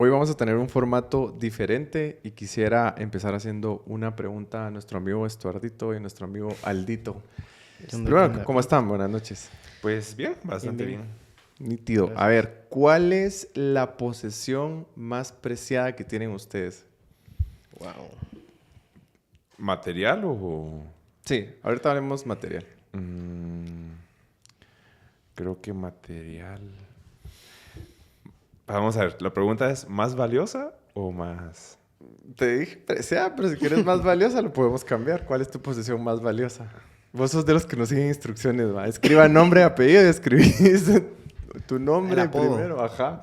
Hoy vamos a tener un formato diferente y quisiera empezar haciendo una pregunta a nuestro amigo Estuardito y a nuestro amigo Aldito. ¿Qué onda, qué Primero, onda? ¿cómo están? Buenas noches. Pues bien, bastante Bien, bien. Nítido. A Gracias. ver, ¿cuál es la posesión más preciada que tienen ustedes? Wow. ¿Material o...? Sí, ahorita hablemos material. Mm, creo que material... Vamos a ver, la pregunta es, ¿más valiosa o más...? Te dije preciada, pero si quieres más valiosa lo podemos cambiar. ¿Cuál es tu posesión más valiosa? Vos sos de los que no siguen instrucciones, ¿va? Escriba nombre, apellido y escribís tu nombre El apodo. primero. Ajá.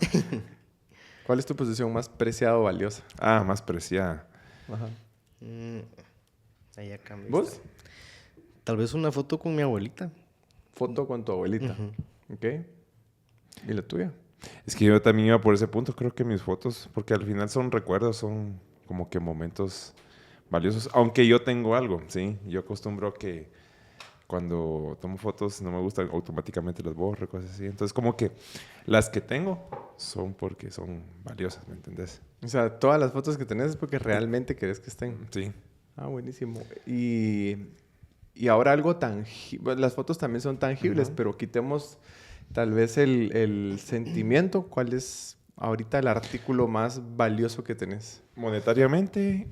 ¿Cuál es tu posesión más preciada o valiosa? Ah, más preciada. Ajá. Ahí ya cambiaste. ¿Vos? Tal vez una foto con mi abuelita. Foto con tu abuelita. Ujú. ¿Ok? ¿Y la tuya? Es que yo también iba por ese punto, creo que mis fotos, porque al final son recuerdos, son como que momentos valiosos. Aunque yo tengo algo, ¿sí? Yo acostumbro que cuando tomo fotos no me gustan, automáticamente las borro, cosas así. Entonces como que las que tengo son porque son valiosas, ¿me entendés? O sea, todas las fotos que tenés es porque realmente querés que estén. Sí. Ah, buenísimo. Y ahora algo tangible. Las fotos también son tangibles, Ajá. pero quitemos tal vez el sentimiento. ¿Cuál es ahorita el artículo más valioso que tenés? Monetariamente,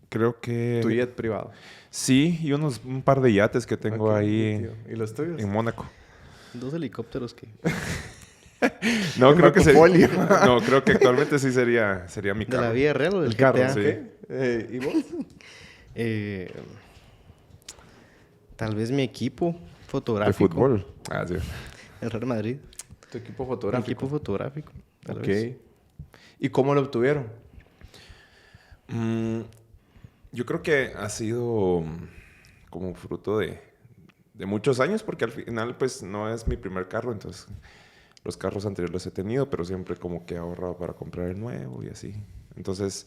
creo que... Tu jet privado. Sí, y un par de yates que tengo Ok, ahí nítido. ¿Y los tuyos? en Mónaco. 2 helicópteros que... No, El creo que Marcopolio. no, creo que actualmente sí sería mi ¿De carro. la vida real o del El carro, GTA? sí. ¿ok? ¿Y vos? Eh, Tal vez mi equipo De fotográfico. fútbol. Ah, sí. El Real Madrid. Tu equipo Mi fotográfico. equipo fotográfico. Tal Ok. vez. ¿Y cómo lo obtuvieron? Mm, yo creo que ha sido como fruto de muchos años, porque al final pues no es mi primer carro, entonces los carros anteriores los he tenido, pero siempre como que he ahorrado para comprar el nuevo y así. Entonces,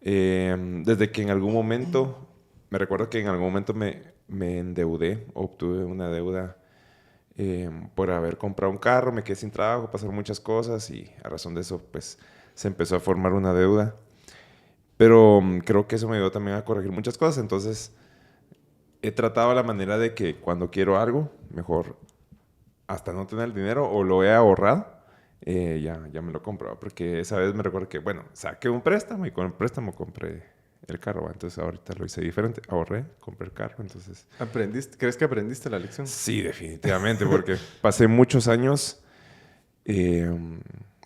desde que en algún momento, me recuerdo que en algún momento me endeudé, obtuve una deuda por haber comprado un carro, me quedé sin trabajo, pasaron muchas cosas y a razón de eso pues se empezó a formar una deuda. Pero creo que eso me ayudó también a corregir muchas cosas. Entonces, he tratado la manera de que cuando quiero algo, mejor hasta no tener el dinero o lo he ahorrado, ya me lo compro. ¿Va? Porque esa vez me recuerdo que, bueno, saqué un préstamo y con el préstamo compré el carro. ¿Va? Entonces, ahorita lo hice diferente. Ahorré, compré el carro. Entonces, ¿Aprendiste? ¿Crees que aprendiste la lección? sí, definitivamente, porque pasé muchos años. eh,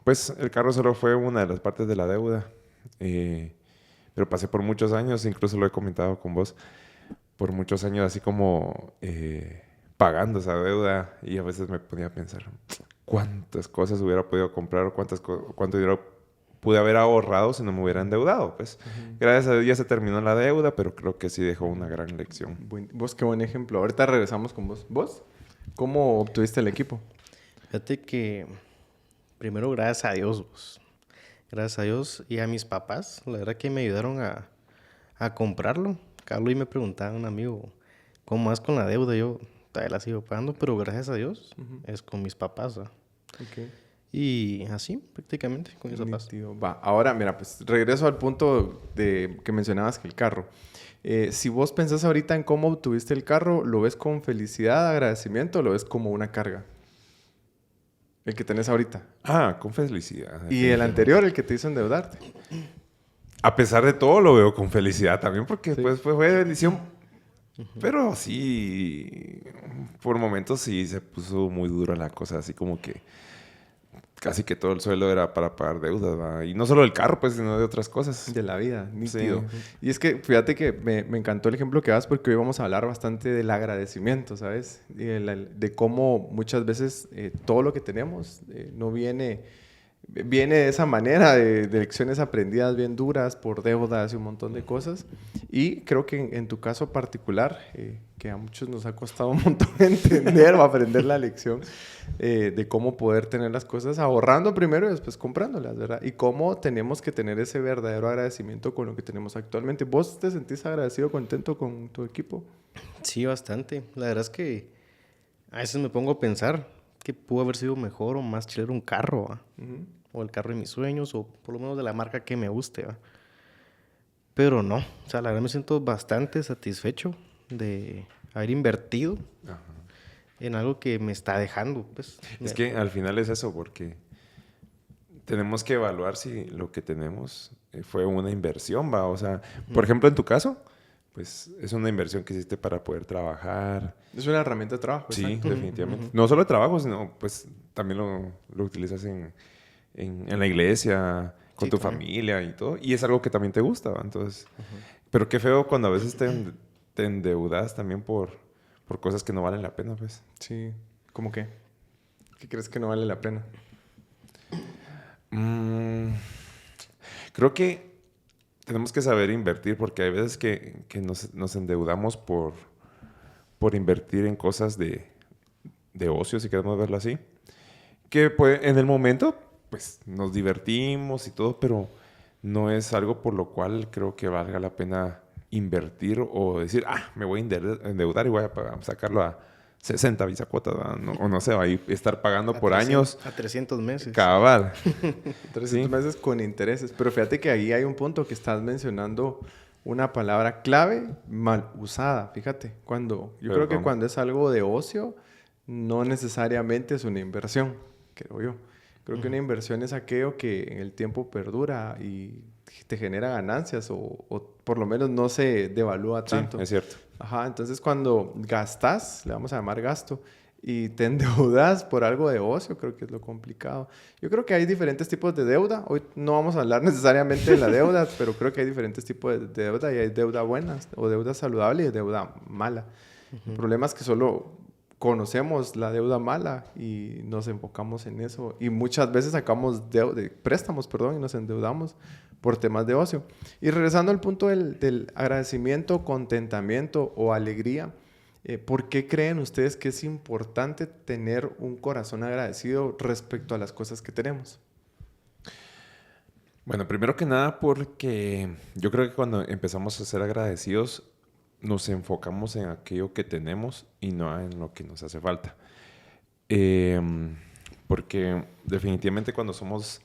pues el carro solo fue una de las partes de la deuda. Pero pasé por muchos años, incluso lo he comentado con vos, por muchos años así como pagando esa deuda y a veces me ponía a pensar cuántas cosas hubiera podido comprar o cuánto dinero pude haber ahorrado si no me hubiera endeudado. Pues gracias a Dios ya se terminó la deuda, pero creo que sí dejó una gran lección. Vos, qué buen ejemplo. Ahorita regresamos con vos. ¿Vos? ¿Cómo obtuviste el equipo? Fíjate que... Primero, gracias a Dios, vos. Gracias a Dios y a mis papás. La verdad que me ayudaron a comprarlo. Carlos y me preguntaba un amigo, ¿cómo vas con la deuda? Yo todavía la sigo pagando, pero gracias a Dios es con mis papás. ¿Va? Ok. Y así, prácticamente, con mis papás. Nítido. Va, ahora mira, pues regreso al punto de que mencionabas que el carro. Si vos pensás ahorita en cómo obtuviste el carro, ¿lo ves con felicidad, agradecimiento o lo ves como una carga? El que tenés ahorita. Ah, con felicidad. Y el definitivamente. anterior, el que te hizo endeudarte. A pesar de todo, lo veo con felicidad también, porque Sí. pues fue bendición. Pero sí, por momentos sí se puso muy dura la cosa, así como que casi que todo el sueldo era para pagar deudas, ¿va? Y no solo del carro, pues, sino de otras cosas. De la vida, nítido. Sí. Y es que fíjate que me encantó el ejemplo que das porque hoy vamos a hablar bastante del agradecimiento, ¿sabes? Y de cómo muchas veces todo lo que tenemos no viene de esa manera, de lecciones aprendidas bien duras por deudas y un montón de cosas. Y creo que en tu caso particular, que a muchos nos ha costado un montón entender o aprender la lección de cómo poder tener las cosas ahorrando primero y después comprándolas, ¿verdad? Y cómo tenemos que tener ese verdadero agradecimiento con lo que tenemos actualmente. ¿Vos te sentís agradecido, contento con tu equipo? Sí, bastante. La verdad es que a veces me pongo a pensar que pudo haber sido mejor o más chilero un carro, ¿va? o el carro de mis sueños, o por lo menos de la marca que me guste, ¿va? Pero no, o sea, la verdad me siento bastante satisfecho de haber invertido Ajá. en algo que me está dejando, pues. Es que al final es eso, porque tenemos que evaluar si lo que tenemos fue una inversión, ¿va? O sea, por ejemplo, en tu caso, pues es una inversión que hiciste para poder trabajar. Es una herramienta de trabajo. Sí, Exacto. definitivamente. No solo de trabajo, sino pues también lo utilizas en la iglesia, con Sí, tu también. familia y todo. Y es algo que también te gusta, ¿va? Entonces, pero qué feo cuando a veces te endeudas también por cosas que no valen la pena, pues. Sí. ¿Cómo qué? ¿Qué crees que no vale la pena? Mm, creo que tenemos que saber invertir porque hay veces que nos endeudamos por invertir en cosas de ocio, si queremos verlo así. Que pues, en el momento, pues nos divertimos y todo, pero no es algo por lo cual creo que valga la pena invertir o decir, me voy a endeudar y voy a sacarlo a 60 bisacuotas, ¿verdad? No, o no sé, va a estar pagando A por 300 años. A 300 meses. Cabal. 300 Sí. meses con intereses. Pero fíjate que ahí hay un punto que estás mencionando una palabra clave mal usada. Fíjate, yo creo que Perdón. cuando es algo de ocio, no necesariamente es una inversión, creo yo. Creo que una inversión es aquello que en el tiempo perdura y te genera ganancias o por lo menos no se devalúa Sí, tanto. es cierto. Ajá, entonces cuando gastas, le vamos a llamar gasto, y te endeudas por algo de ocio, creo que es lo complicado. Yo creo que hay diferentes tipos de deuda. Hoy no vamos a hablar necesariamente de la deuda, pero creo que hay diferentes tipos de deuda y hay deuda buena o deuda saludable y deuda mala. El problema es que solo conocemos la deuda mala y nos enfocamos en eso. Y muchas veces sacamos préstamos, perdón, y nos endeudamos por temas de ocio. Y regresando al punto del agradecimiento, contentamiento o alegría, ¿por qué creen ustedes que es importante tener un corazón agradecido respecto a las cosas que tenemos? Bueno, primero que nada porque yo creo que cuando empezamos a ser agradecidos nos enfocamos en aquello que tenemos y no en lo que nos hace falta. Porque definitivamente cuando somos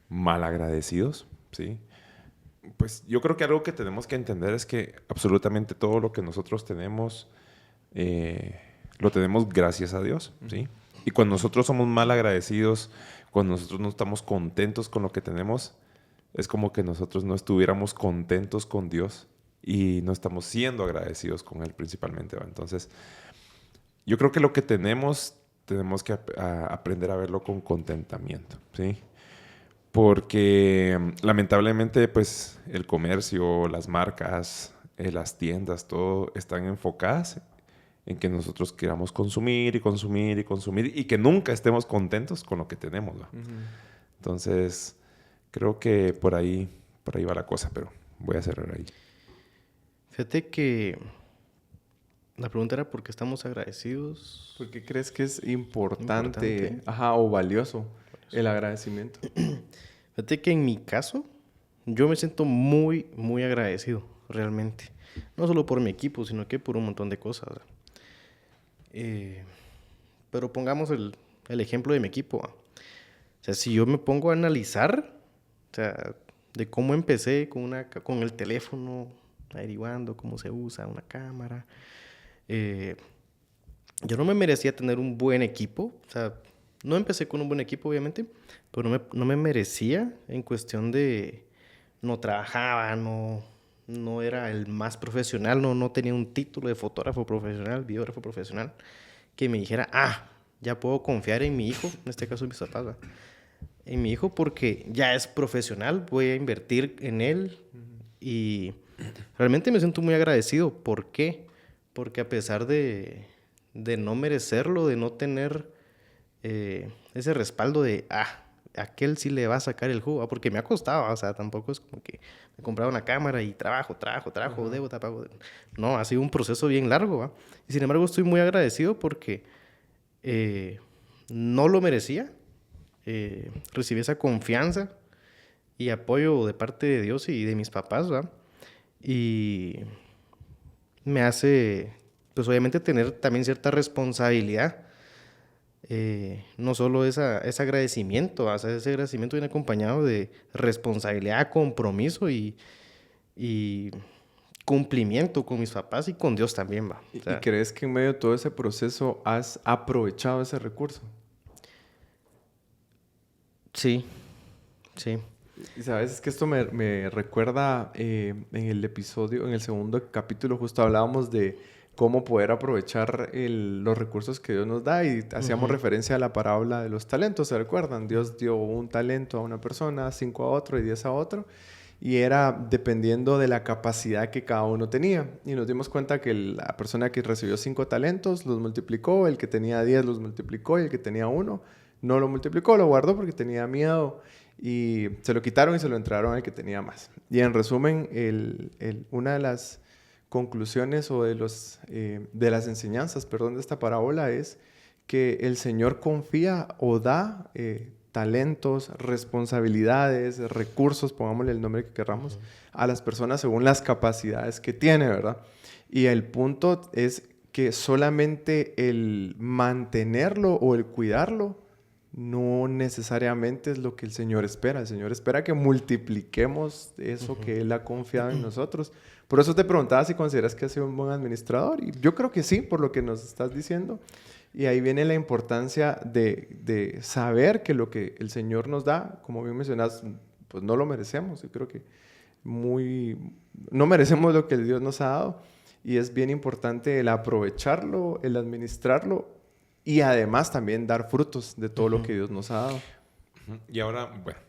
mal agradecidos, ¿sí? Pues yo creo que algo que tenemos que entender es que absolutamente todo lo que nosotros tenemos lo tenemos gracias a Dios, ¿sí? Y cuando nosotros somos mal agradecidos, cuando nosotros no estamos contentos con lo que tenemos, es como que nosotros no estuviéramos contentos con Dios y no estamos siendo agradecidos con Él principalmente, ¿va? Entonces, yo creo que lo que tenemos que aprender a verlo con contentamiento, ¿sí? Porque lamentablemente, pues, el comercio, las marcas, las tiendas, todo están enfocadas en que nosotros queramos consumir y consumir y consumir y que nunca estemos contentos con lo que tenemos, ¿no? Entonces, creo que por ahí va la cosa, pero voy a cerrar ahí. Fíjate que la pregunta era por qué estamos agradecidos. ¿Por qué crees que es importante, Importante. ajá, o valioso el agradecimiento? Fíjate que en mi caso, yo me siento muy, muy agradecido, realmente. No solo por mi equipo, sino que por un montón de cosas. Pero pongamos el ejemplo de mi equipo. O sea, si yo me pongo a analizar, o sea, de cómo empecé con el teléfono, averiguando cómo se usa una cámara. Yo no me merecía tener un buen equipo. O sea, no empecé con un buen equipo, obviamente, pero no me merecía en cuestión de... No trabajaba, no era el más profesional, no tenía un título de fotógrafo profesional, videógrafo profesional, que me dijera, ya puedo confiar en mi hijo, en este caso mis papás, ¿verdad? En mi hijo porque ya es profesional, voy a invertir en él y realmente me siento muy agradecido. ¿Por qué? Porque a pesar de no merecerlo, de no tener ese respaldo de, aquel sí le va a sacar el jugo, porque me ha costado, o sea, tampoco es como que me compraba una cámara y trabajo, deuda, pago. No, ha sido un proceso bien largo, ¿va? Y sin embargo estoy muy agradecido porque no lo merecía. Recibí esa confianza y apoyo de parte de Dios y de mis papás, ¿va? Y me hace, pues obviamente, tener también cierta responsabilidad no solo ese agradecimiento, o sea, ese agradecimiento viene acompañado de responsabilidad, compromiso y cumplimiento con mis papás y con Dios también, va. O sea, ¿Y crees que en medio de todo ese proceso has aprovechado ese recurso? sí. Y sabes, es que esto me recuerda en el episodio, en el segundo capítulo, justo hablábamos de cómo poder aprovechar los recursos que Dios nos da y hacíamos referencia a la parábola de los talentos, ¿se recuerdan? Dios dio un talento a una persona, 5 a otro y 10 a otro, y era dependiendo de la capacidad que cada uno tenía. Y nos dimos cuenta que la persona que recibió 5 talentos los multiplicó, el que tenía 10 los multiplicó y el que tenía 1 no lo multiplicó, lo guardó porque tenía miedo y se lo quitaron y se lo entregaron al que tenía más. Y en resumen, una de las conclusiones o de las enseñanzas, perdón, de esta parábola es que el Señor confía o da talentos, responsabilidades, recursos, pongámosle el nombre que queramos, a las personas según las capacidades que tiene, ¿verdad? Y el punto es que solamente el mantenerlo o el cuidarlo no necesariamente es lo que el Señor espera. El Señor espera que multipliquemos eso que Él ha confiado en nosotros. Por eso te preguntaba si consideras que has sido un buen administrador. Y yo creo que sí, por lo que nos estás diciendo. Y ahí viene la importancia de saber que lo que el Señor nos da, como bien mencionas, pues no lo merecemos. Yo creo que no merecemos lo que Dios nos ha dado. Y es bien importante el aprovecharlo, el administrarlo y además también dar frutos de todo lo que Dios nos ha dado. Y ahora, bueno,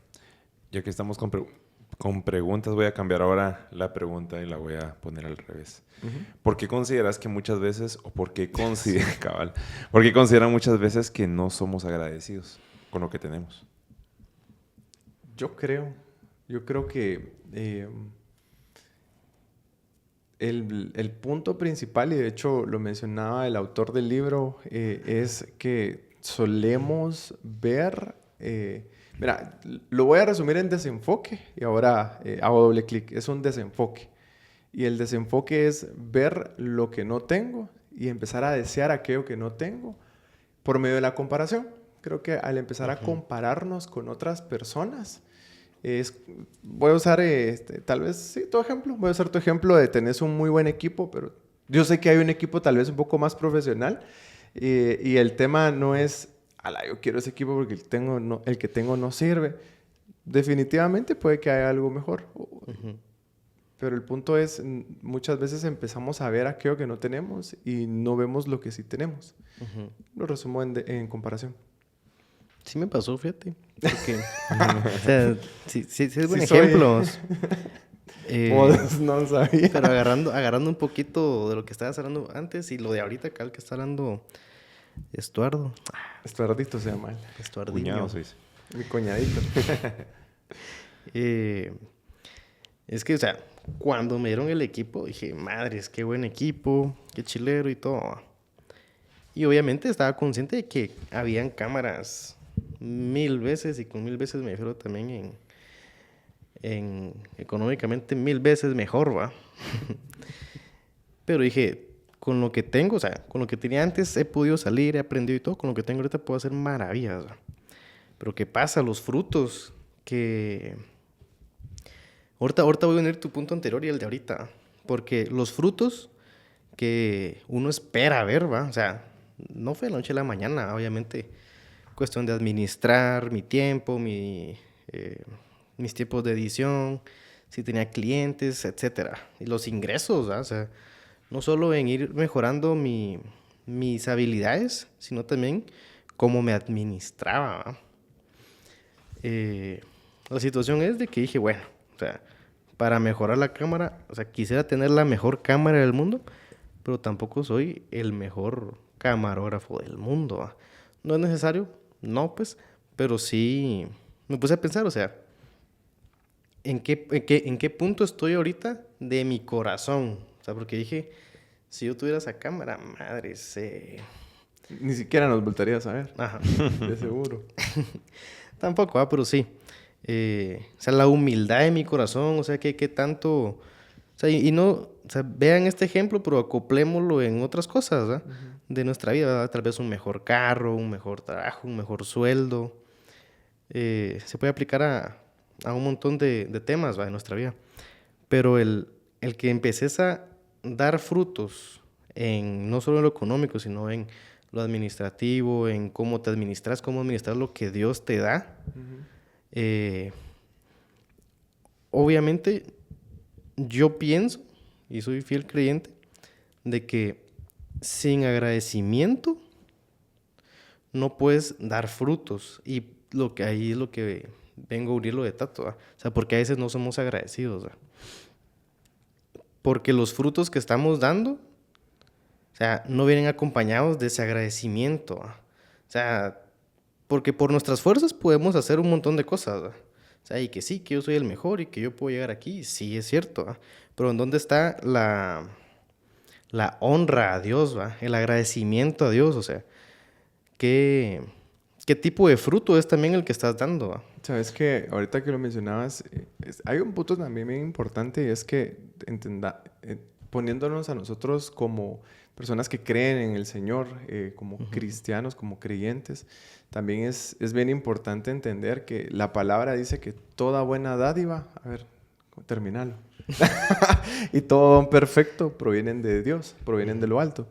ya que estamos con preguntas, voy a cambiar ahora la pregunta y la voy a poner al revés. ¿Por qué consideras que muchas veces, o por qué consideran muchas veces que no somos agradecidos con lo que tenemos? Yo creo que el punto principal, y de hecho lo mencionaba el autor del libro, es que solemos ver... mira, lo voy a resumir en desenfoque y ahora hago doble clic. Es un desenfoque. Y el desenfoque es ver lo que no tengo y empezar a desear aquello que no tengo por medio de la comparación. Creo que al empezar a compararnos con otras personas, voy a usar tal vez, sí, tu ejemplo. Voy a usar tu ejemplo de tenés un muy buen equipo, pero yo sé que hay un equipo tal vez un poco más profesional y el tema no es, yo quiero ese equipo porque el que tengo no sirve. Definitivamente puede que haya algo mejor. Pero el punto es, muchas veces empezamos a ver aquello que no tenemos y no vemos lo que sí tenemos. Lo resumo en comparación. Sí me pasó, fíjate. Porque, o sea, sí es buen ejemplo. No lo sabía. Pero agarrando un poquito de lo que estabas hablando antes y lo de ahorita acá, el que está hablando Estuardo. Estuardito se llama él. Estuardinho. Cuñado, se dice. Mi cuñadito. Es que, o sea, cuando me dieron el equipo, dije, madres, qué buen equipo, qué chilero y todo. Y obviamente estaba consciente de que habían cámaras 1000 veces, y con 1000 veces me refiero también en económicamente 1000 veces mejor, ¿va? Pero dije, con lo que tengo, o sea, con lo que tenía antes he podido salir, he aprendido y todo, con lo que tengo ahorita puedo hacer maravillas, ¿va? Pero ¿qué pasa? Los frutos que... Ahorita voy a unir tu punto anterior y el de ahorita, porque los frutos que uno espera ver, ¿va? O sea, no fue de la noche a la mañana, obviamente, cuestión de administrar mi tiempo, mis tiempos de edición, si tenía clientes, etcétera. Y los ingresos, ¿va? O sea, no solo en ir mejorando mis habilidades, sino también cómo me administraba, ¿va? La situación es de que dije, bueno, o sea, para mejorar la cámara, o sea, quisiera tener la mejor cámara del mundo, pero tampoco soy el mejor camarógrafo del mundo, ¿va? No es necesario, no, pues, pero sí me puse a pensar, o sea, ¿en qué punto estoy ahorita de mi corazón? O sea, porque dije, si yo tuviera esa cámara, madre, Ni siquiera nos volverías a ver. Ajá. De seguro. Tampoco, pero sí. O sea, la humildad de mi corazón, o sea, ¿qué tanto O sea, y no, o sea, vean este ejemplo, pero acoplémoslo en otras cosas, ¿verdad? De nuestra vida, ¿verdad? Tal vez un mejor carro, un mejor trabajo, un mejor sueldo. Se puede aplicar a un montón de temas, ¿verdad? De nuestra vida. Pero el que empeces a dar frutos en no solo en lo económico, sino en lo administrativo, en cómo te administras, cómo administras lo que Dios te da. Obviamente, yo pienso, y soy fiel creyente, de que sin agradecimiento no puedes dar frutos. Y ahí es lo que vengo a unir lo de Tato, ¿verdad? O sea, porque a veces no somos agradecidos, ¿verdad? Porque los frutos que estamos dando, o sea, no vienen acompañados de ese agradecimiento, ¿verdad? O sea, porque por nuestras fuerzas podemos hacer un montón de cosas, ¿verdad? O sea, y que sí, que yo soy el mejor y que yo puedo llegar aquí, sí, es cierto, ¿verdad? Pero ¿en dónde está la honra a Dios, ¿verdad? El agradecimiento a Dios, o sea, ¿qué tipo de fruto es también el que estás dando, ¿verdad? Sabes que ahorita que lo mencionabas, hay un punto también bien importante y es que poniéndonos a nosotros como personas que creen en el Señor, como cristianos, como creyentes, también es bien importante entender que la palabra dice que toda buena dádiva, a ver, terminalo, y todo don perfecto provienen de Dios, provienen de lo alto.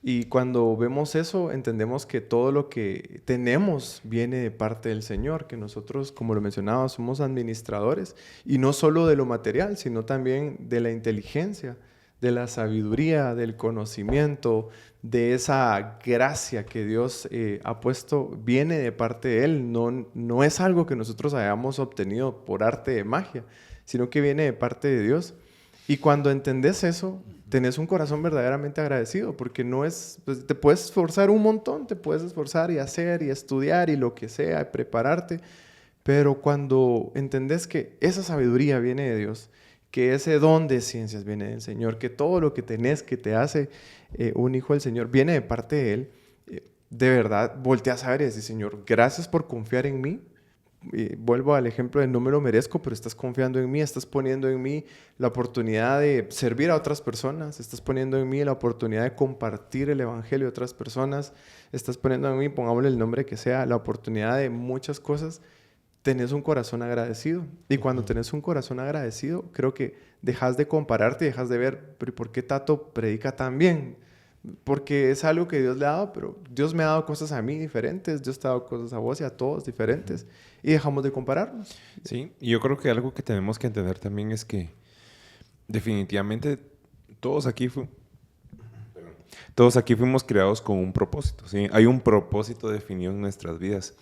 Y cuando vemos eso, entendemos que todo lo que tenemos viene de parte del Señor, que nosotros, como lo mencionaba, somos administradores, y no solo de lo material, sino también de la inteligencia, de la sabiduría, del conocimiento, de esa gracia que Dios ha puesto, viene de parte de Él. No es algo que nosotros hayamos obtenido por arte de magia, sino que viene de parte de Dios. Y cuando entendés eso, tenés un corazón verdaderamente agradecido, porque no es, pues, te puedes esforzar un montón, te puedes esforzar y hacer y estudiar y lo que sea, y prepararte, pero cuando entendés que esa sabiduría viene de Dios, que ese don de ciencias viene del Señor, que todo lo que tenés que te hace un hijo del Señor viene de parte de Él, de verdad volteas a ver y decís, Señor, gracias por confiar en mí. Vuelvo al ejemplo de no me lo merezco, pero estás confiando en mí, estás poniendo en mí la oportunidad de servir a otras personas, estás poniendo en mí la oportunidad de compartir el evangelio a otras personas, estás poniendo en mí, pongámosle el nombre que sea, la oportunidad de muchas cosas. Tenés un corazón agradecido, y cuando tenés un corazón agradecido, creo que dejas de compararte y dejas de ver, pero ¿por qué Tato predica tan bien? Porque es algo que Dios le ha dado, pero Dios me ha dado cosas a mí diferentes, Dios te ha dado cosas a vos y a todos diferentes, y dejamos de compararnos. Sí, y yo creo que algo que tenemos que entender también es que definitivamente todos aquí, todos aquí fuimos creados con un propósito, ¿sí? Hay un propósito definido en nuestras vidas.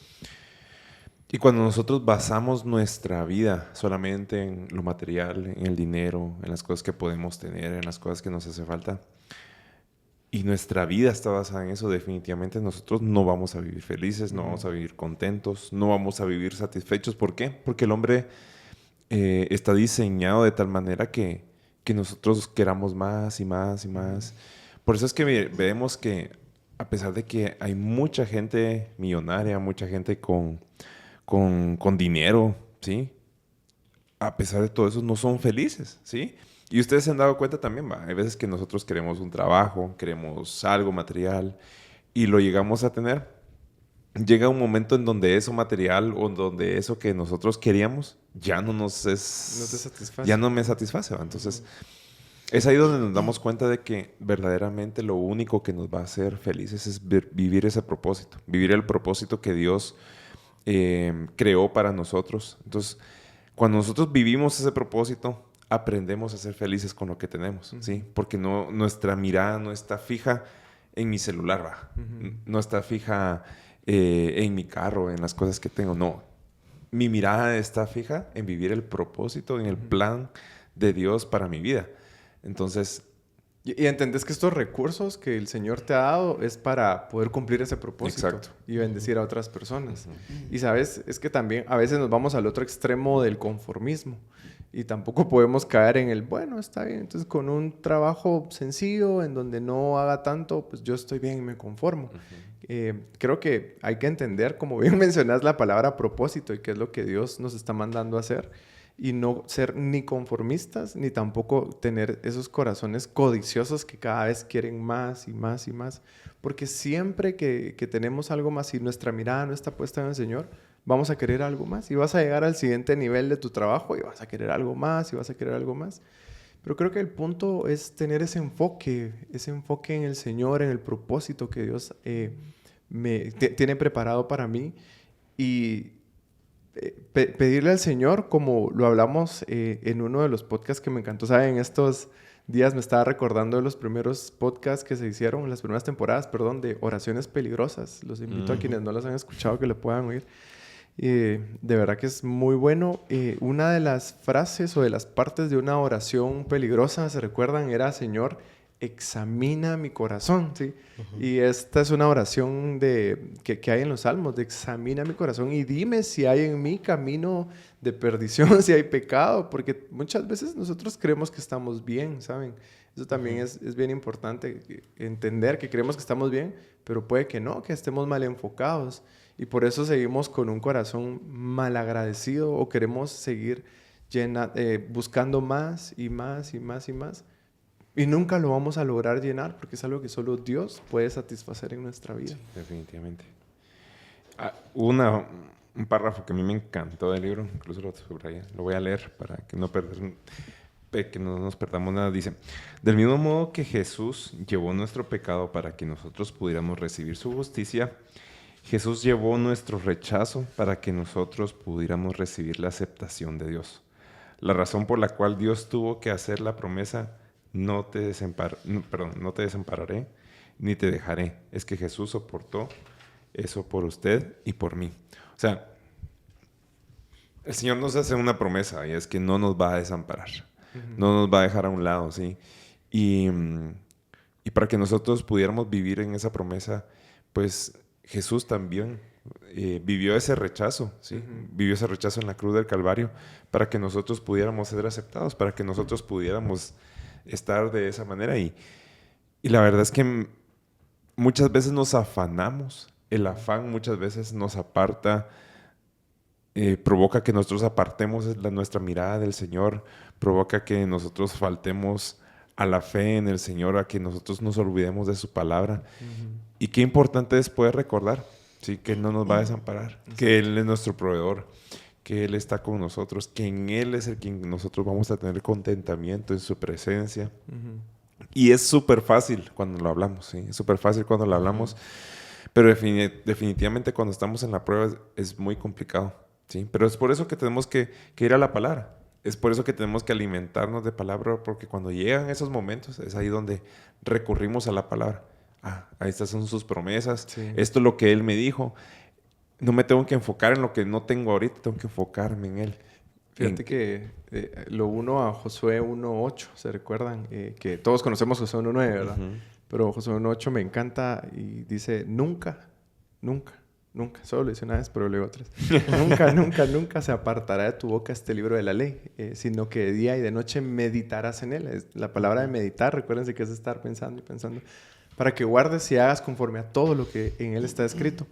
Y cuando nosotros basamos nuestra vida solamente en lo material, en el dinero, en las cosas que podemos tener, en las cosas que nos hace falta, y nuestra vida está basada en eso, definitivamente nosotros no vamos a vivir felices, no vamos a vivir contentos, no vamos a vivir satisfechos. ¿Por qué? Porque el hombre está diseñado de tal manera que nosotros queramos más y más y más. Por eso es que vemos que a pesar de que hay mucha gente millonaria, mucha gente con dinero, ¿sí? A pesar de todo eso, no son felices, ¿sí? Y ustedes se han dado cuenta también, ¿va? Hay veces que nosotros queremos un trabajo, queremos algo material y lo llegamos a tener. Llega un momento en donde eso material o donde eso que nosotros queríamos ya no te satisface. Ya no me satisface, ¿va? Entonces, es ahí donde nos damos cuenta de que verdaderamente lo único que nos va a hacer felices es vivir ese propósito, vivir el propósito que Dios creó para nosotros. Entonces, cuando nosotros vivimos ese propósito, aprendemos a ser felices con lo que tenemos, ¿sí? Porque nuestra mirada no está fija en mi celular, ¿va? No está fija en mi carro, en las cosas que tengo, no. Mi mirada está fija en vivir el propósito, en el plan de Dios para mi vida. Entonces... Y entendés que estos recursos que el Señor te ha dado es para poder cumplir ese propósito. Exacto. Y bendecir a otras personas. Y sabes, es que también a veces nos vamos al otro extremo del conformismo. Y tampoco podemos caer en el, bueno, está bien, entonces con un trabajo sencillo en donde no haga tanto, pues yo estoy bien y me conformo. Creo que hay que entender, como bien mencionas, la palabra propósito y qué es lo que Dios nos está mandando a hacer. y no ser ni conformistas, ni tampoco tener esos corazones codiciosos que cada vez quieren más y más y más. Porque siempre que tenemos algo más y nuestra mirada no está puesta en el Señor, vamos a querer algo más. Y vas a llegar al siguiente nivel de tu trabajo y vas a querer algo más y vas a querer algo más. Pero creo que el punto es tener ese enfoque en el Señor, en el propósito que Dios tiene preparado para mí. Y pedirle al Señor, como lo hablamos en uno de los podcasts que me encantó. ¿Saben? Estos días me estaba recordando de los primeros podcasts que se hicieron, las primeras temporadas, perdón, de oraciones peligrosas. Los invito a quienes no las han escuchado que lo puedan oír. De verdad que es muy bueno. Una de las frases o de las partes de una oración peligrosa, ¿se recuerdan? Era: Señor, examina mi corazón, ¿sí? Y esta es una oración que hay en los Salmos, de examina mi corazón y dime si hay en mí camino de perdición, si hay pecado, porque muchas veces nosotros creemos que estamos bien, ¿saben? Eso también es bien importante, entender que creemos que estamos bien, pero puede que no, que estemos mal enfocados. Y por eso seguimos con un corazón malagradecido o queremos seguir buscando más y más y más y más. Y nunca lo vamos a lograr llenar porque es algo que solo Dios puede satisfacer en nuestra vida. Sí, definitivamente. Un párrafo que a mí me encantó del libro, incluso lo subrayé, lo voy a leer para que no nos perdamos nada. Dice: del mismo modo que Jesús llevó nuestro pecado para que nosotros pudiéramos recibir su justicia, Jesús llevó nuestro rechazo para que nosotros pudiéramos recibir la aceptación de Dios. La razón por la cual Dios tuvo que hacer la promesa: no te desampararé ni te dejaré, es que Jesús soportó eso por usted y por mí. O sea, el Señor nos hace una promesa y es que no nos va a desamparar, no nos va a dejar a un lado, ¿sí? Y para que nosotros pudiéramos vivir en esa promesa, pues Jesús también vivió ese rechazo, ¿sí? Vivió ese rechazo en la cruz del Calvario para que nosotros pudiéramos ser aceptados, para que nosotros pudiéramos estar de esa manera. Y la verdad es que muchas veces nos afanamos. El afán muchas veces nos aparta, provoca que nosotros apartemos nuestra mirada del Señor, provoca que nosotros faltemos a la fe en el Señor, a que nosotros nos olvidemos de su palabra. Y qué importante es poder recordar, ¿sí? Que Él no nos va a desamparar, que Él es nuestro proveedor, que Él está con nosotros, que en Él es el quien nosotros vamos a tener contentamiento en su presencia. Y es súper fácil cuando lo hablamos, ¿sí? Es súper fácil cuando lo hablamos, pero definitivamente cuando estamos en la prueba es muy complicado, ¿sí? Pero es por eso que tenemos que ir a la palabra. Es por eso que tenemos que alimentarnos de palabra, porque cuando llegan esos momentos es ahí donde recurrimos a la palabra. Ahí estas son sus promesas, sí. Esto es lo que Él me dijo. No me tengo que enfocar en lo que no tengo ahorita, tengo que enfocarme en Él. Fíjate que lo uno a Josué 1.8, ¿se recuerdan? Que todos conocemos Josué 1.9, ¿verdad? Pero Josué 1.8 me encanta y dice: nunca, solo lo dice una vez, pero luego otras. nunca se apartará de tu boca este libro de la ley, sino que de día y de noche meditarás en él. La palabra de meditar, recuérdense que es estar pensando y pensando, para que guardes y hagas conforme a todo lo que en él está escrito.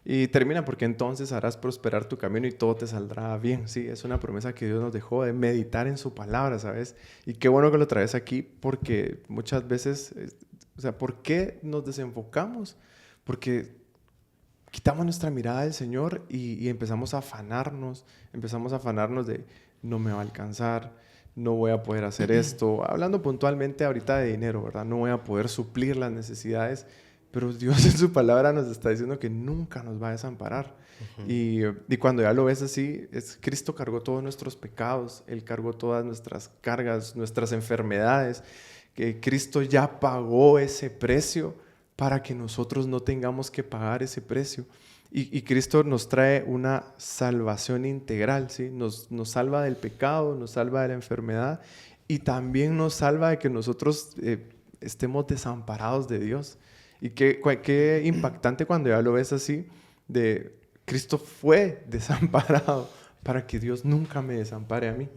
Y termina: porque entonces harás prosperar tu camino y todo te saldrá bien. Sí, es una promesa que Dios nos dejó de meditar en su palabra, ¿sabes? Y qué bueno que lo traes aquí, porque muchas veces, ¿por qué nos desenfocamos? Porque quitamos nuestra mirada del Señor y empezamos a afanarnos de: no me va a alcanzar, no voy a poder hacer esto. Hablando puntualmente ahorita de dinero, ¿verdad? No voy a poder suplir las necesidades. Pero Dios en su palabra nos está diciendo que nunca nos va a desamparar. Y cuando ya lo ves así, Cristo cargó todos nuestros pecados, Él cargó todas nuestras cargas, nuestras enfermedades, que Cristo ya pagó ese precio para que nosotros no tengamos que pagar ese precio. Y Cristo nos trae una salvación integral, ¿sí? Nos salva del pecado, nos salva de la enfermedad y también nos salva de que nosotros estemos desamparados de Dios. Y qué impactante cuando ya lo ves así, de Cristo fue desamparado para que Dios nunca me desampare a mí.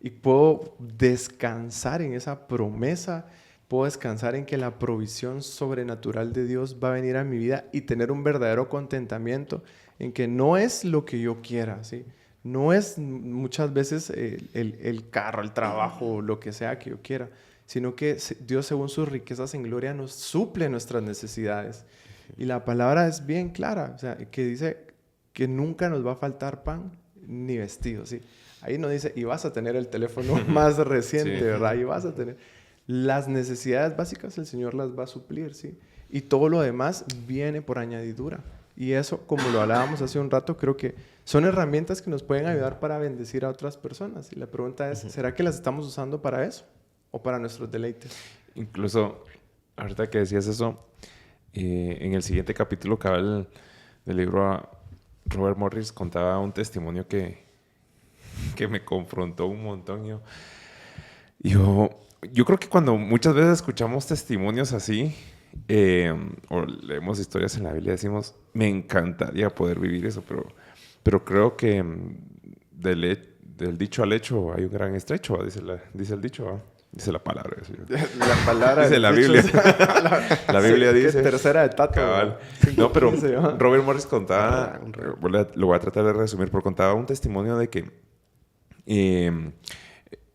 Y puedo descansar en esa promesa, puedo descansar en que la provisión sobrenatural de Dios va a venir a mi vida y tener un verdadero contentamiento en que no es lo que yo quiera, ¿sí? no es muchas veces el carro, el trabajo, lo que sea que yo quiera, sino que Dios, según sus riquezas en gloria, nos suple nuestras necesidades. Y la palabra es bien clara, o sea, que dice que nunca nos va a faltar pan ni vestido, ¿sí? Ahí no dice, y vas a tener el teléfono más reciente, sí, ¿verdad? Y vas a tener... Las necesidades básicas el Señor las va a suplir, ¿sí? Y todo lo demás viene por añadidura. Y eso, como lo hablábamos hace un rato, creo que son herramientas que nos pueden ayudar para bendecir a otras personas. Y la pregunta es, ¿será que las estamos usando para eso? ¿O para nuestros deleites? Incluso, ahorita que decías eso, en el siguiente capítulo cabal del libro, Robert Morris contaba un testimonio que me confrontó un montón. Yo creo que cuando muchas veces escuchamos testimonios así, o leemos historias en la Biblia, decimos, me encantaría poder vivir eso, pero creo que del dicho al hecho hay un gran estrecho, dice el dicho, ¿va? Dice la palabra. La palabra dice la Biblia. La Biblia dice. Tercera de Tato. No, pero Robert Morris contaba, lo voy a tratar de resumir, pero contaba un testimonio de que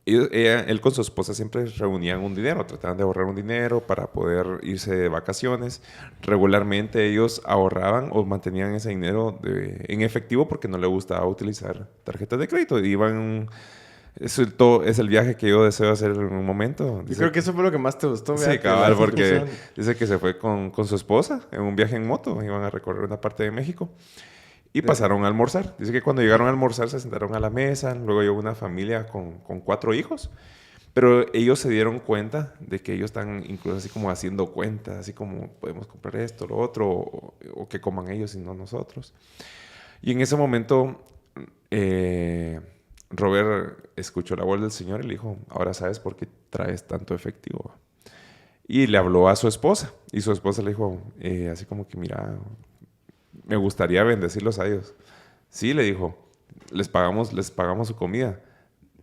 él con su esposa siempre reunían un dinero, trataban de ahorrar un dinero para poder irse de vacaciones. Regularmente ellos ahorraban o mantenían ese dinero en efectivo porque no les gustaba utilizar tarjetas de crédito. Iban... es el viaje que yo deseo hacer en un momento. Yo creo que eso fue lo que más te gustó. Sí, cabal, porque dice que se fue con su esposa en un viaje en moto. Iban a recorrer una parte de México. Y pasaron a almorzar. Dice que cuando llegaron a almorzar se sentaron a la mesa. Luego llegó una familia con 4 hijos. Pero ellos se dieron cuenta de que ellos están incluso así como haciendo cuentas. Así como podemos comprar esto, lo otro. O que coman ellos y no nosotros. Y en ese momento Robert escuchó la voz del Señor y le dijo, ahora sabes por qué traes tanto efectivo. Y le habló a su esposa. Y su esposa le dijo así como que mira... me gustaría bendecirlos a ellos. Sí, le dijo, les pagamos su comida.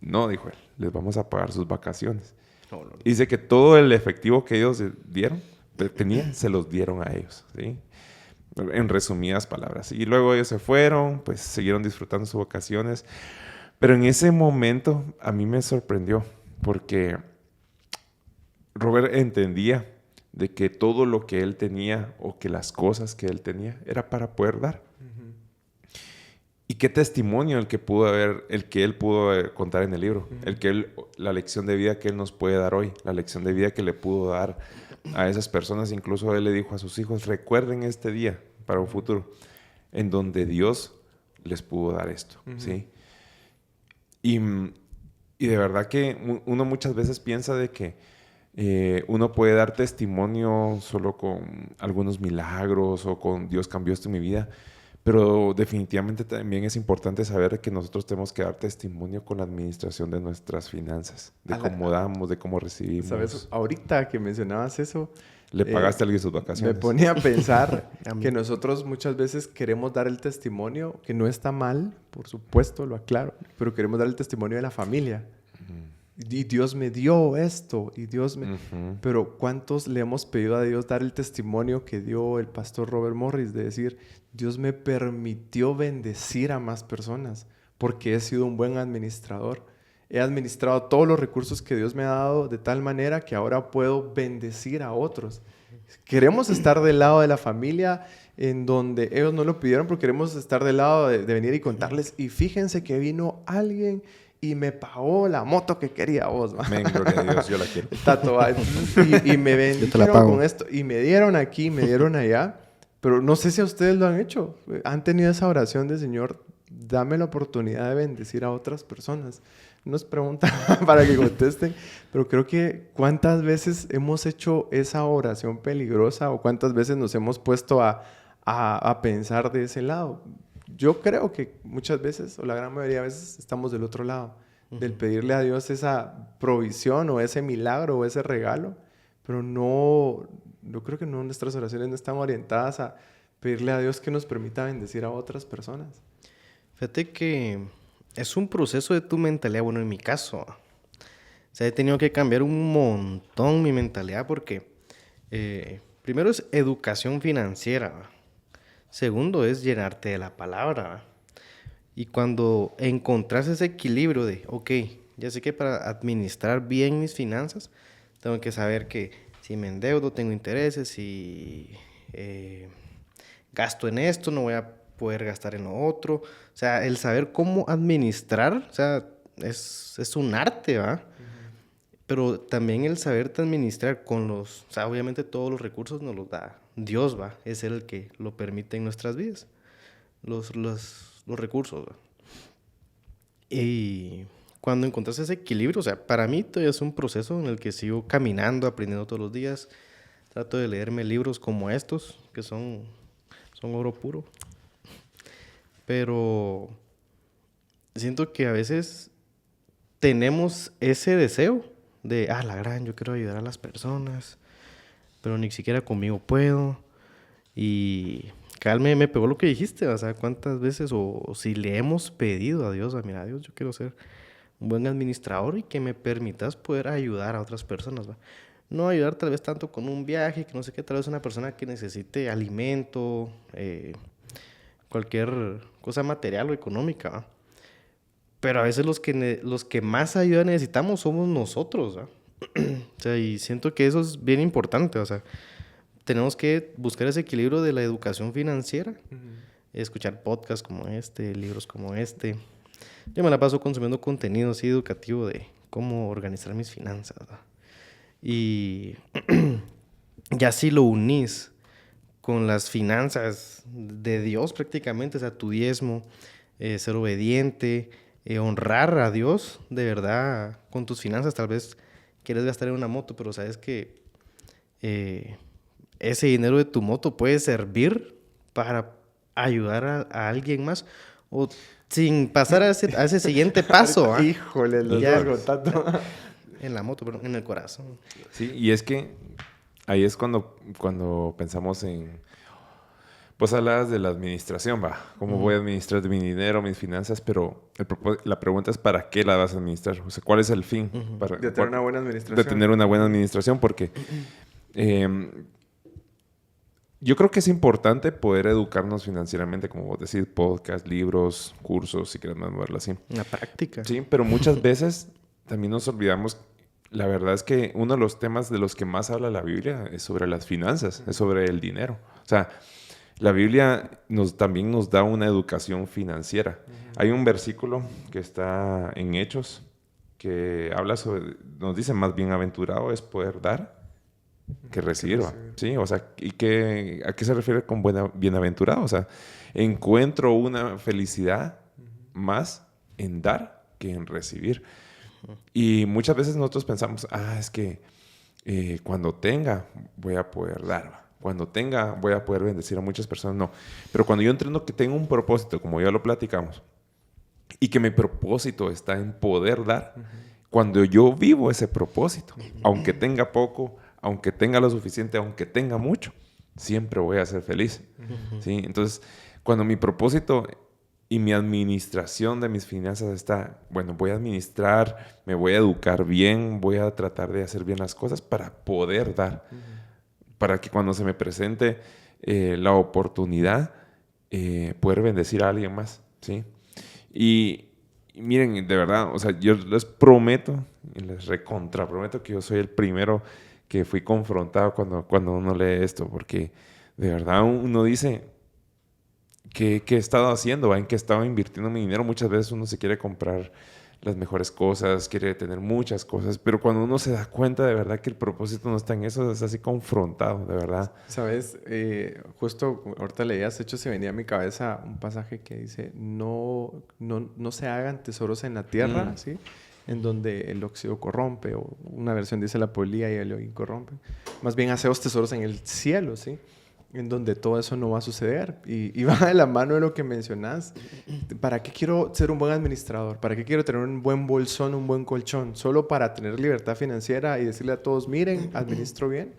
No, dijo él, les vamos a pagar sus vacaciones. No. Dice que todo el efectivo que ellos tenían, se los dieron a ellos, ¿sí? En resumidas palabras. Y luego ellos se fueron, pues siguieron disfrutando sus vacaciones. Pero en ese momento a mí me sorprendió, porque Robert entendía de que todo lo que él tenía o que las cosas que él tenía era para poder dar. Uh-huh. Y qué testimonio el que él pudo contar en el libro. Uh-huh. La lección de vida que él nos puede dar hoy. La lección de vida que le pudo dar a esas personas. Incluso él le dijo a sus hijos, recuerden este día para un futuro en donde Dios les pudo dar esto. Uh-huh. ¿Sí? Y de verdad que uno muchas veces piensa de que uno puede dar testimonio solo con algunos milagros o con Dios cambió esto en mi vida, pero definitivamente también es importante saber que nosotros tenemos que dar testimonio con la administración de nuestras finanzas, de cómo damos, de cómo recibimos. ¿Sabes? Ahorita que mencionabas eso, ¿le pagaste a alguien sus vacaciones? Me ponía a pensar que nosotros muchas veces queremos dar el testimonio, que no está mal, por supuesto, lo aclaro, pero queremos dar el testimonio de la familia. Y Dios me dio esto, y Dios me... Uh-huh. Pero ¿cuántos le hemos pedido a Dios dar el testimonio que dio el pastor Robert Morris? De decir, Dios me permitió bendecir a más personas porque he sido un buen administrador. He administrado todos los recursos que Dios me ha dado de tal manera que ahora puedo bendecir a otros. Queremos estar del lado de la familia en donde ellos no lo pidieron, pero queremos estar del lado de venir y contarles. Y fíjense que vino alguien... y me pagó la moto que quería vos. Amén, gloria a Dios, yo la quiero. Tato, y me bendijeron con esto. Y me dieron aquí, me dieron allá. Pero no sé si a ustedes lo han hecho. Han tenido esa oración de Señor, dame la oportunidad de bendecir a otras personas. Nos preguntan para que contesten. Pero creo que cuántas veces hemos hecho esa oración peligrosa o cuántas veces nos hemos puesto a pensar de ese lado. Yo creo que muchas veces, o la gran mayoría de veces, estamos del otro lado, uh-huh, del pedirle a Dios esa provisión o ese milagro o ese regalo, pero yo creo que nuestras oraciones no están orientadas a pedirle a Dios que nos permita bendecir a otras personas. Fíjate que es un proceso de tu mentalidad, bueno, en mi caso. O sea, he tenido que cambiar un montón mi mentalidad porque primero es educación financiera, Segundo es llenarte de la palabra. Y cuando encontrás ese equilibrio de, ok, ya sé que para administrar bien mis finanzas, tengo que saber que si me endeudo, tengo intereses, si gasto en esto, no voy a poder gastar en lo otro. O sea, el saber cómo administrar, o sea, es un arte, ¿va? Pero también el saberte administrar con o sea, obviamente todos los recursos nos los da Dios, ¿va? Es Él el que lo permite en nuestras vidas, los recursos, ¿va? Y cuando encontrás ese equilibrio, o sea, para mí todavía es un proceso en el que sigo caminando, aprendiendo todos los días. Trato de leerme libros como estos, que son oro puro. Pero siento que a veces tenemos ese deseo de, la gran, yo quiero ayudar a las personas, pero ni siquiera conmigo puedo. Y me pegó lo que dijiste, o sea, cuántas veces o si le hemos pedido a Dios, mira, Dios, yo quiero ser un buen administrador y que me permitas poder ayudar a otras personas, ¿va? No ayudar tal vez tanto con un viaje, que no sé qué, tal vez una persona que necesite alimento, cualquier cosa material o económica, ¿va? Pero a veces los que más ayuda necesitamos somos nosotros, ¿va? O sea, y siento que eso es bien importante, o sea, tenemos que buscar ese equilibrio de la educación financiera, escuchar podcasts como este, libros como este. Yo me la paso consumiendo contenido así educativo de cómo organizar mis finanzas, ¿va? Y ya si lo unís con las finanzas de Dios prácticamente, o sea, tu diezmo, ser obediente, honrar a Dios de verdad con tus finanzas. Tal vez quieres gastar en una moto, pero sabes que ese dinero de tu moto puede servir para ayudar a alguien más, o sin pasar a ese siguiente paso. Híjole, lo estoy contando. En la moto, pero en el corazón. Sí, y es que ahí es cuando pensamos en... Pues hablabas de la administración, va. ¿Cómo voy a administrar mi dinero, mis finanzas? Pero la pregunta es ¿para qué la vas a administrar? O sea, ¿cuál es el fin? De tener una buena administración. De tener una buena administración, porque yo creo que es importante poder educarnos financieramente, como vos decís, podcast, libros, cursos, si quieres verlo así. Una práctica. Sí, pero muchas veces también nos olvidamos. La verdad es que uno de los temas de los que más habla la Biblia es sobre las finanzas, es sobre el dinero. O sea, la Biblia también nos da una educación financiera. Hay un versículo que está en Hechos que habla sobre, nos dice más bienaventurado es poder dar que recibir. Sí, o sea, ¿a qué se refiere con bienaventurado? O sea, encuentro una felicidad más en dar que en recibir. Y muchas veces nosotros pensamos, es que cuando tenga voy a poder dar. Cuando tenga, voy a poder bendecir a muchas personas. No. Pero cuando yo entiendo que tengo un propósito, como ya lo platicamos, y que mi propósito está en poder dar, cuando yo vivo ese propósito, aunque tenga poco, aunque tenga lo suficiente, aunque tenga mucho, siempre voy a ser feliz. ¿Sí? Entonces, cuando mi propósito y mi administración de mis finanzas está, bueno, voy a administrar, me voy a educar bien, voy a tratar de hacer bien las cosas para poder dar. Para que cuando se me presente la oportunidad, poder bendecir a alguien más, ¿sí? Y miren, de verdad, o sea, yo les prometo, y les recontraprometo que yo soy el primero que fui confrontado cuando uno lee esto, porque de verdad uno dice, ¿qué he estado haciendo? ¿En qué he estado invirtiendo mi dinero? Muchas veces uno se quiere comprar las mejores cosas, quiere tener muchas cosas, pero cuando uno se da cuenta de verdad que el propósito no está en eso, es así confrontado, de verdad. Sabes, justo ahorita leías Hechos, se venía a mi cabeza un pasaje que dice, no se hagan tesoros en la tierra, ¿sí? En donde el óxido corrompe, o una versión dice la polilla y el hollín corrompen. Más bien haceos tesoros en el cielo, ¿sí? En donde todo eso no va a suceder. Y va de la mano de lo que mencionas. ¿Para qué quiero ser un buen administrador? ¿Para qué quiero tener un buen bolsón, un buen colchón? ¿Solo para tener libertad financiera y decirle a todos, miren, administro bien?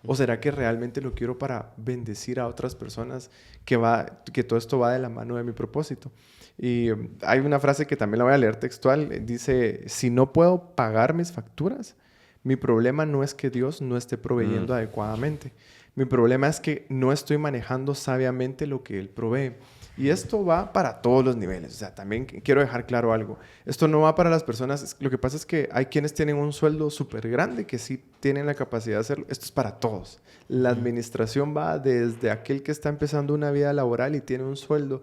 ¿O será que realmente lo quiero para bendecir a otras personas? Que todo esto va de la mano de mi propósito. Y hay una frase que también la voy a leer textual. Dice, si no puedo pagar mis facturas, mi problema no es que Dios no esté proveyendo adecuadamente. Mi problema es que no estoy manejando sabiamente lo que Él provee. Y esto va para todos los niveles. O sea, también quiero dejar claro algo. Esto no va para las personas. Lo que pasa es que hay quienes tienen un sueldo súper grande que sí tienen la capacidad de hacerlo. Esto es para todos. La administración va desde aquel que está empezando una vida laboral y tiene un sueldo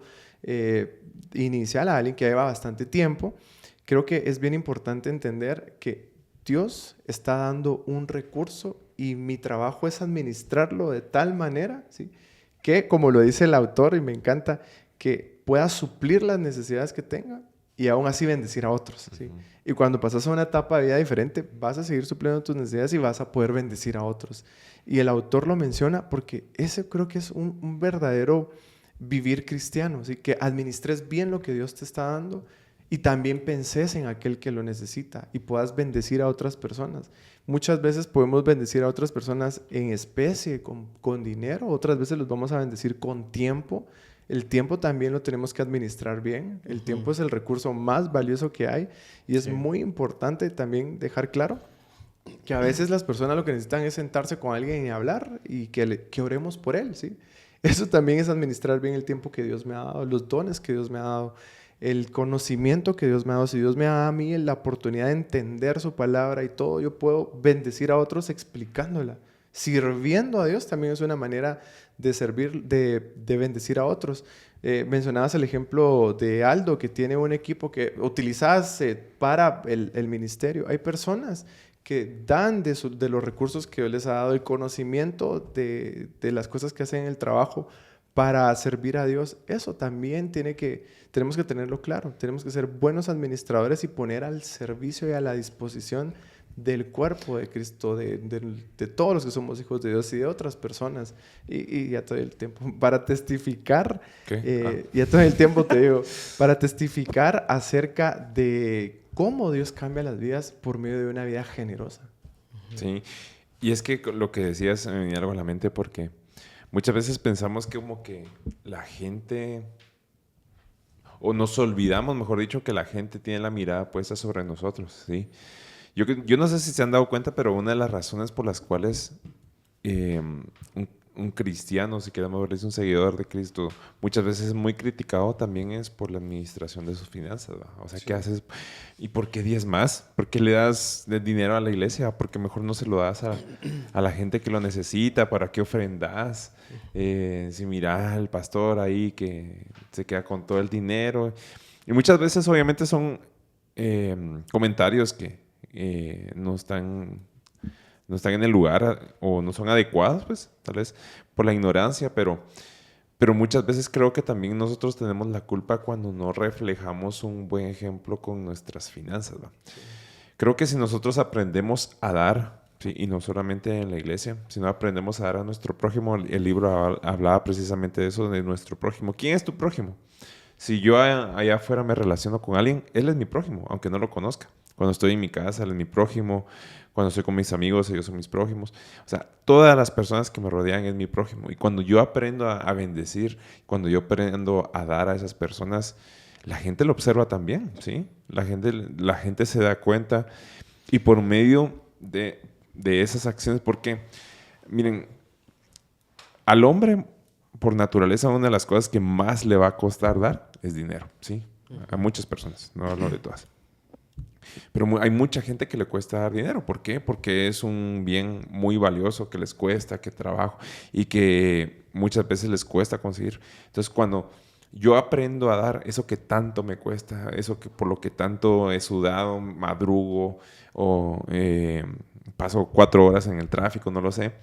inicial a alguien que lleva bastante tiempo. Creo que es bien importante entender que Dios está dando un recurso y mi trabajo es administrarlo de tal manera, ¿sí?, que, como lo dice el autor, y me encanta, que pueda suplir las necesidades que tenga y aún así bendecir a otros, ¿sí? Y cuando pasas a una etapa de vida diferente, vas a seguir supliendo tus necesidades y vas a poder bendecir a otros. Y el autor lo menciona porque ese creo que es un verdadero vivir cristiano, ¿sí? Que administres bien lo que Dios te está dando y también penses en aquel que lo necesita y puedas bendecir a otras personas. Muchas veces podemos bendecir a otras personas en especie, con dinero, otras veces los vamos a bendecir con tiempo. El tiempo también lo tenemos que administrar bien. El tiempo es el recurso más valioso que hay y es muy importante también dejar claro que a veces las personas lo que necesitan es sentarse con alguien y hablar y que oremos por él, ¿sí? Eso también es administrar bien el tiempo que Dios me ha dado, los dones que Dios me ha dado, el conocimiento que Dios me ha dado. Si Dios me da a mí la oportunidad de entender su palabra y todo, yo puedo bendecir a otros explicándola. Sirviendo a Dios también es una manera de servir, de bendecir a otros. Mencionabas el ejemplo de Aldo, que tiene un equipo que utilizas para el ministerio. Hay personas que dan de los recursos que Dios les ha dado, el conocimiento de las cosas que hacen en el trabajo para servir a Dios. Eso también tenemos que tenerlo claro. Tenemos que ser buenos administradores y poner al servicio y a la disposición del cuerpo de Cristo, de todos los que somos hijos de Dios y de otras personas. Y ya todo el tiempo, para testificar, ya todo el tiempo te digo, para testificar acerca de cómo Dios cambia las vidas por medio de una vida generosa. Sí, y es que lo que decías me venía algo a la mente porque muchas veces pensamos que como que la gente, o nos olvidamos, mejor dicho, que la gente tiene la mirada puesta sobre nosotros, ¿sí? Yo no sé si se han dado cuenta, pero una de las razones por las cuales un cristiano, si queremos verles un seguidor de Cristo, muchas veces es muy criticado también es por la administración de sus finanzas, ¿va? O sea, ¿qué haces? ¿Y por qué diezmas? ¿Por qué le das dinero a la iglesia? ¿Por qué mejor no se lo das a la gente que lo necesita? ¿Para qué ofrendas? Si mira al pastor ahí que se queda con todo el dinero. Y muchas veces obviamente son comentarios que no están en el lugar o no son adecuados, pues, tal vez por la ignorancia, pero muchas veces creo que también nosotros tenemos la culpa cuando no reflejamos un buen ejemplo con nuestras finanzas, ¿va? Sí. Creo que si nosotros aprendemos a dar, ¿sí?, y no solamente en la iglesia, sino aprendemos a dar a nuestro prójimo, el libro hablaba precisamente de eso, de nuestro prójimo. ¿Quién es tu prójimo? Si yo allá afuera me relaciono con alguien, él es mi prójimo, aunque no lo conozca. Cuando estoy en mi casa, él es mi prójimo. Cuando estoy con mis amigos, ellos son mis prójimos. O sea, todas las personas que me rodean es mi prójimo. Y cuando yo aprendo a bendecir, cuando yo aprendo a dar a esas personas, la gente lo observa también, ¿sí? La gente se da cuenta. Y por medio de esas acciones, porque, miren, al hombre, por naturaleza, una de las cosas que más le va a costar dar es dinero, ¿sí? A muchas personas, no hablo de todas. Pero hay mucha gente que le cuesta dar dinero. ¿Por qué? Porque es un bien muy valioso que les cuesta, que trabajo y que muchas veces les cuesta conseguir. Entonces, cuando yo aprendo a dar eso que tanto me cuesta, eso que por lo que tanto he sudado, madrugo o paso 4 horas en el tráfico, no lo sé.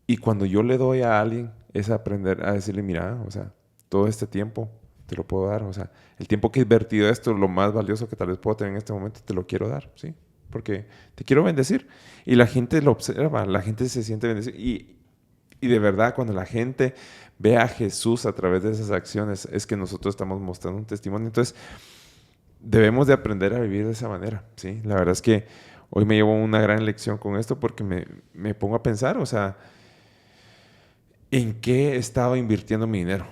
Y cuando yo le doy a alguien, es aprender a decirle, mira, o sea, todo este tiempo te lo puedo dar, o sea, el tiempo que he invertido esto, lo más valioso que tal vez puedo tener en este momento, te lo quiero dar, ¿sí? Porque te quiero bendecir. Y la gente lo observa, la gente se siente bendecida. Y de verdad, cuando la gente ve a Jesús a través de esas acciones, es que nosotros estamos mostrando un testimonio. Entonces, debemos de aprender a vivir de esa manera, ¿sí? La verdad es que hoy me llevo una gran lección con esto porque me pongo a pensar, o sea, ¿en qué he estado invirtiendo mi dinero?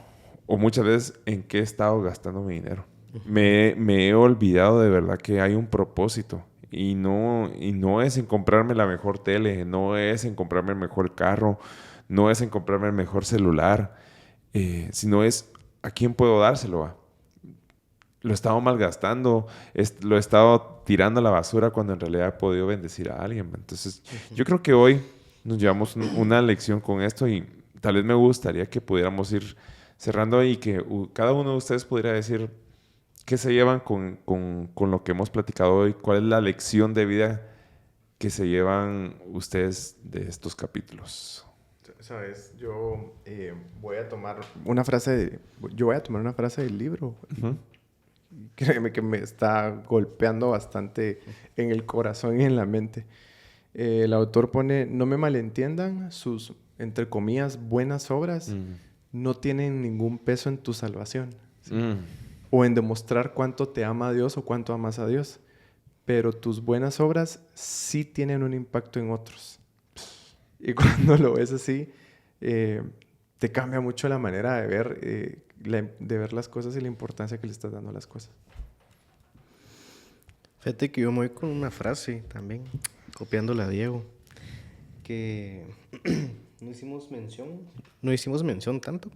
O muchas veces, ¿en qué he estado gastando mi dinero? Me he olvidado de verdad que hay un propósito. Y no es en comprarme la mejor tele, no es en comprarme el mejor carro, no es en comprarme el mejor celular, sino es ¿a quién puedo dárselo? Lo he estado malgastando, lo he estado tirando a la basura cuando en realidad he podido bendecir a alguien. Entonces, yo creo que hoy nos llevamos una lección con esto y tal vez me gustaría que pudiéramos ir cerrando ahí y que cada uno de ustedes pudiera decir qué se llevan con lo que hemos platicado hoy, cuál es la lección de vida que se llevan ustedes de estos capítulos. Sabes, yo voy a tomar una frase del libro. Uh-huh. Créeme que me está golpeando bastante en el corazón y en la mente. El autor pone, no me malentiendan, sus, entre comillas, buenas obras no tienen ningún peso en tu salvación. ¿Sí? O en demostrar cuánto te ama Dios o cuánto amas a Dios. Pero tus buenas obras sí tienen un impacto en otros. Y cuando lo ves así, te cambia mucho la manera de ver las cosas y la importancia que le estás dando a las cosas. Fíjate que yo me voy con una frase también, copiándola a Diego, que no hicimos mención tanto,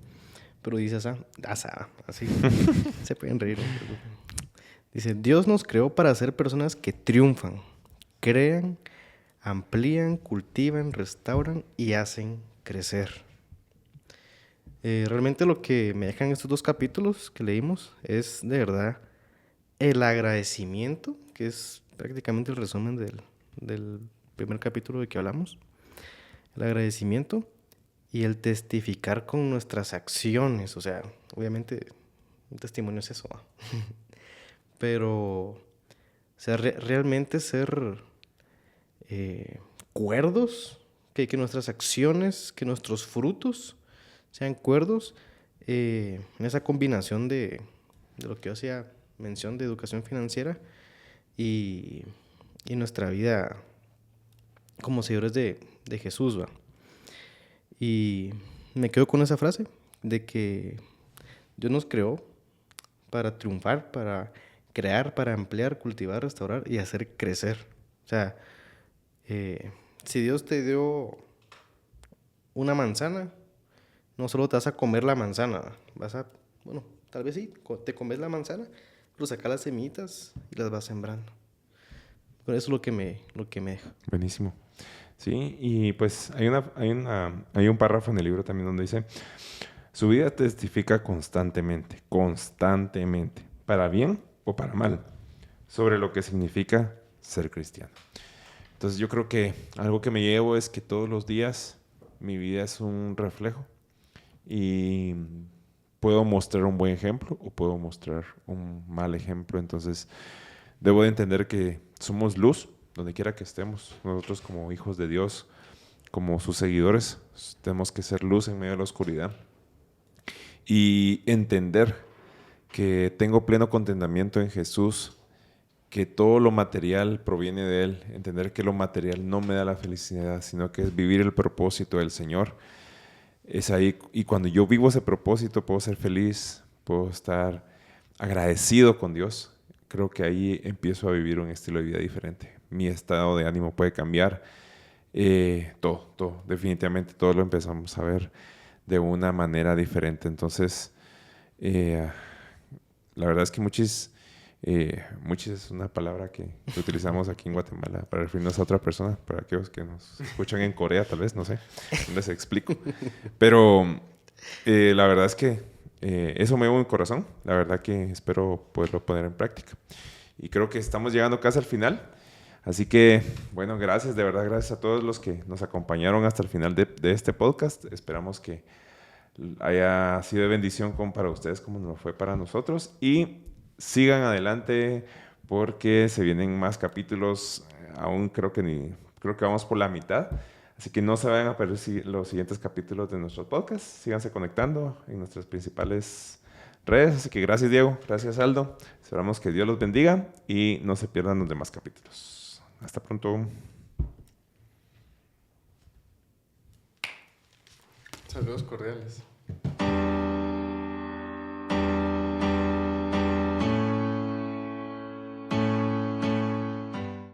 pero dice así, se pueden reír. Dice, Dios nos creó para ser personas que triunfan, crean, amplían, cultivan, restauran y hacen crecer. Realmente lo que me dejan estos 2 capítulos que leímos es de verdad el agradecimiento, que es prácticamente el resumen del primer capítulo de que hablamos. El agradecimiento y el testificar con nuestras acciones. O sea, obviamente un testimonio es eso. Pero, o sea, realmente ser cuerdos, que nuestras acciones, que nuestros frutos sean cuerdos en esa combinación de lo que yo hacía mención de educación financiera y nuestra vida como seguidores de Jesús, ¿va? Y me quedo con esa frase de que Dios nos creó para triunfar, para crear, para ampliar, cultivar, restaurar y hacer crecer. O sea, si Dios te dio una manzana, no solo te vas a comer la manzana, tal vez sí, te comes la manzana, pero sacas las semillitas y las vas sembrando. Pero eso es lo que me deja. Buenísimo. Sí, y pues hay un párrafo en el libro también donde dice, su vida testifica constantemente, para bien o para mal, sobre lo que significa ser cristiano. Entonces yo creo que algo que me llevo es que todos los días mi vida es un reflejo y puedo mostrar un buen ejemplo o puedo mostrar un mal ejemplo. Entonces debo de entender que somos luz donde quiera que estemos. Nosotros como hijos de Dios, como sus seguidores, tenemos que ser luz en medio de la oscuridad y entender que tengo pleno contentamiento en Jesús, que todo lo material proviene de Él, entender que lo material no me da la felicidad, sino que es vivir el propósito del Señor. Es ahí, y cuando yo vivo ese propósito, puedo ser feliz, puedo estar agradecido con Dios. Creo que ahí empiezo a vivir un estilo de vida diferente. Mi estado de ánimo puede cambiar. Definitivamente todo lo empezamos a ver de una manera diferente. Entonces, la verdad es que muchis es una palabra que utilizamos aquí en Guatemala para referirnos a otra persona, para aquellos que nos escuchan en Corea, tal vez, no sé, no les explico. Pero la verdad es que eso me mueve mi corazón. La verdad que espero poderlo poner en práctica. Y creo que estamos llegando casi al final. Así que, bueno, gracias, de verdad, gracias a todos los que nos acompañaron hasta el final de este podcast. Esperamos que haya sido de bendición para ustedes como nos fue para nosotros. Y sigan adelante porque se vienen más capítulos. Aún creo que vamos por la mitad. Así que no se vayan a perder los siguientes capítulos de nuestro podcast. Síganse conectando en nuestras principales redes. Así que gracias, Diego. Gracias, Aldo. Esperamos que Dios los bendiga y no se pierdan los demás capítulos. Hasta pronto. Saludos cordiales.